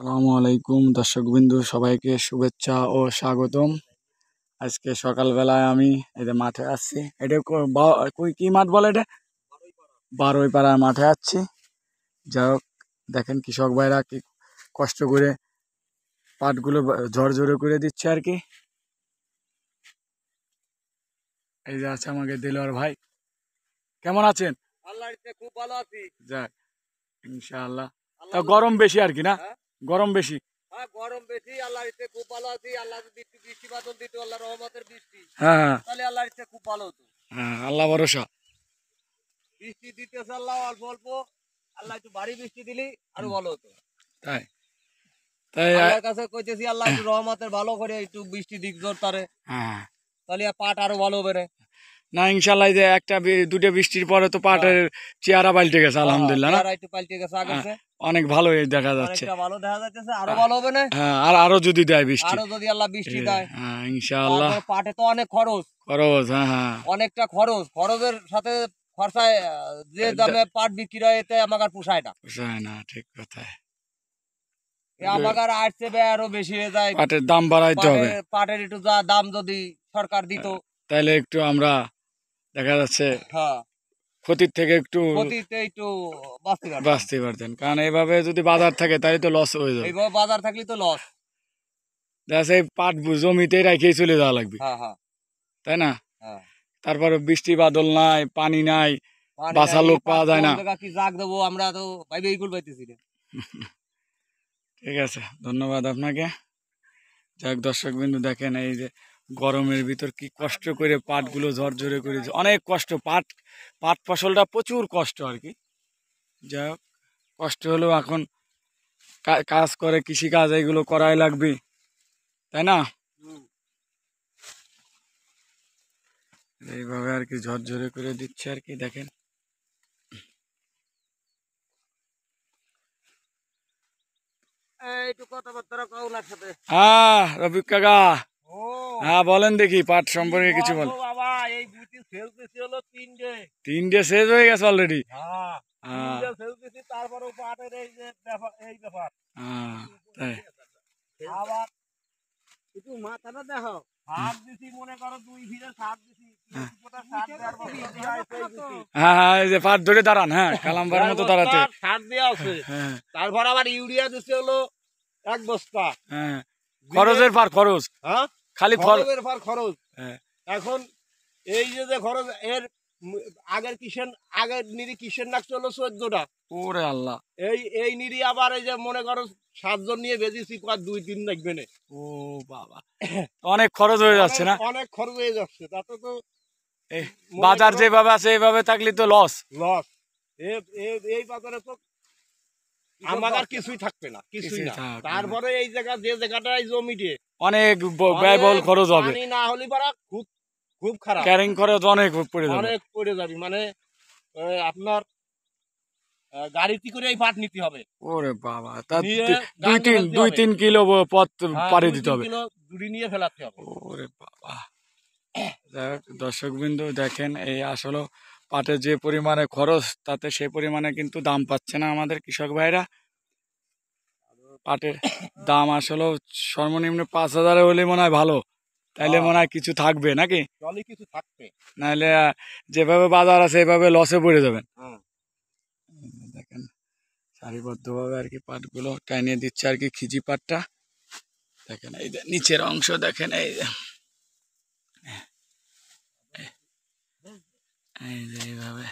আসসালামু আলাইকুম দর্শকবিন্দু, সবাইকে শুভেচ্ছা ও স্বাগতম। আজকে সকালবেলায় আমি এই যে মাঠে আসছি। এটা কি মাঠ বলে? এটা বারুইপাড়া মাঠে আসছি। যাই হোক, দেখেন কৃষক ভাইরা কি কষ্ট করে পাটগুলো ঝরঝরে করে দিচ্ছে আর কি। এই যে আছে আমাকে দিলওয়ার ভাই, কেমন আছেন? খুব ভালো আছি। যাক, ইনশাআল্লাহ। তা গরম বেশি আর কি না? গরম বেশি। গরম বেশি, আল্লাহর ইচ্ছে খুব ভালো আছি। আল্লাহ যদি একটু বৃষ্টি বাদল দিত, আল্লাহ রহমতের বৃষ্টি, হ্যাঁ তাহলে আল্লাহর ইচ্ছে খুব ভালো হতো। হ্যাঁ, আল্লাহ ভরসা। বৃষ্টি দিতেছে আল্লাহ অল্প অল্প, আল্লাহ একটু ভারী বৃষ্টি দিলি আরো ভালো হতো। তাই তাই আল্লাহর কাছে কইতেছি, আল্লাহ একটু রহমতের ভালো করে একটু বৃষ্টি দিক জোর তারে, হ্যাঁ তাহলে পাট আরো ভালো হবে রে। না, ইনশাল্লাহ। যে দুটো বৃষ্টির পরে তো পাটের চেহারা পাল্টে গেছে, আলহামদুলিল্লাহ না? একটু পাল্টে গেছে, আগের চেয়ে অনেক ভালো দেখা যাচ্ছে। অনেকটা ভালো দেখা যাচ্ছে, আরো ভালো হবে না? হ্যাঁ, আরো যদি দেয় বৃষ্টি, আরো যদি আল্লাহ বৃষ্টি দেয়, হ্যাঁ ইনশাআল্লাহ। পাটে তো অনেক খরচ, হ্যাঁ হ্যাঁ, অনেকটা খরচের সাথে খরচায় যে দামে পাট বিক্রি হয়, এতে আমাকে আর পোষায় না। পোষায় না, ঠিক কথা। আমাকে আর আসছে আরো বেশি হয়ে যায়। পাটের দাম বাড়াইতে হবে। পাটের একটু যা দাম যদি সরকার দিত, তাহলে একটু আমরা দেখা যাচ্ছে হ্যাঁ, ক্ষতির থেকে একটু একটু বাঁচতে পারতেন। কারণ এইভাবে যদি বাজার থাকে তাহলে তো লস হয়ে যাবে। এইভাবে বাজার থাকলে তো লস। দেখা যাচ্ছে এই পাট জমিতেই রেখেই চলে যাওয়া লাগবে, হ্যাঁ হ্যাঁ তাই না? হ্যাঁ, তারপরে বৃষ্টি বাদল নাই, পানি নাই, বাঁচার লোক পাওয়া যায় না। কি জাগ দেবো, আমরা তো ভাইবে এইগুলো পাইতেছি না। ঠিক আছে, ধন্যবাদ আপনাকে। যাক দর্শকবিন্দু, দেখেন এই যে গরমের ভিতর কি কষ্ট করে পাটগুলো ঝরঝরে করে, অনেক কষ্ট। পাট ফসলটা প্রচুর কষ্ট আর কি। যাই হোক, কষ্ট হলেও এখন কাজ করে, কৃষিকাজ এইগুলো করাই লাগবে, তাই না? এইভাবে আর কি ঝরঝরে করে দিচ্ছে আর কি, দেখেন। একটু কথাবার্তা কও ওনার সাথে। হ্যাঁ রফিক কাকা, হ্যাঁ বলেন দেখি, পাট সম্পর্কে কিছু বল। বাবা, এই বুটি সেল দিছি হলো 3 ডে শেষ হয়ে গেছে অলরেডি। হ্যাঁ, 3 সেল দিছি, তারপরে পাটের এই যে ব্যাপার। তাই আবার একটু মাথাটা দেখো, সার দিছি, মনে করো 2 ভিড়ে সার দিছি। হ্যাঁ হ্যাঁ, এই যে পাট ধরে দাঁড়ান, হ্যাঁ কালাম্বার মতো দাঁড়াতে সার দেওয়া আছে। হ্যাঁ, তারপর আবার ইউরিয়া দিছে হলো 1 বস্তা। হ্যাঁ, খরচের পার খরচ, হ্যাঁ খালি খরচের পার খরচ। হ্যাঁ, এখন এই যে খরচ, এর আগের নিরি কিসের নাক চলো 14টা। ওরে আল্লাহ, এই নিরি আবার এই যে মনে করো 7 জন নিয়ে বেজেছি, 2-3 লাগবে না। ও বাবা, অনেক খরচ হয়ে যাচ্ছে না? অনেক খরচ হয়ে যাচ্ছে, তাতে তো বাজার যেভাবে আছে এইভাবে থাকলে তো লস। এই বাজারে তো আমার আর কিছুই থাকবে না, কিছুই না। তারপরে এই যে জায়গাটায় জমিতে অনেক ব্যয়বহুল খরচ হবে, পানি না হলে পারা খুব খুব খারাপ, ক্যারিং খরচ অনেক পড়ে যাবে, অনেক পড়ে যাবে। মানে আপনার গাড়িতে করে এই পাট নিতে হবে। ওরে বাবা, তা নিয়ে 2-3 কিলো পথ পাড়ি দিতে হবে, 2-3 কিলো দূরে নিয়ে ফেলাতে হবে। ওরে বাবা। দর্শকবিন্দু দেখেন, এই আসলে পাটের যে পরিমাণে খরচ, তাতে সেই পরিমাণে কিন্তু দাম পাচ্ছে না আমাদের কৃষক ভাইরা। পাটের দাম আসলে সর্বনিম্ন 5,000 হলে মনে হয় ভালো, তাইলে মনে হয় কিছু থাকবে নাকি? কিছু থাকবে, নাহলে যেভাবে বাজার আছে এভাবে লসে পড়ে যাবেন। দেখেন সারিবদ্ধভাবে আর কি পাটগুলো টাইনিয়ে দিচ্ছে আর কি, খিজি পাটটা দেখেন। এই যে নিচের অংশ দেখেন, এই যে এইভাবে,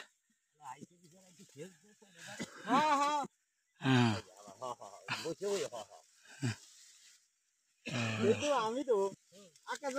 আমি তো আকাশ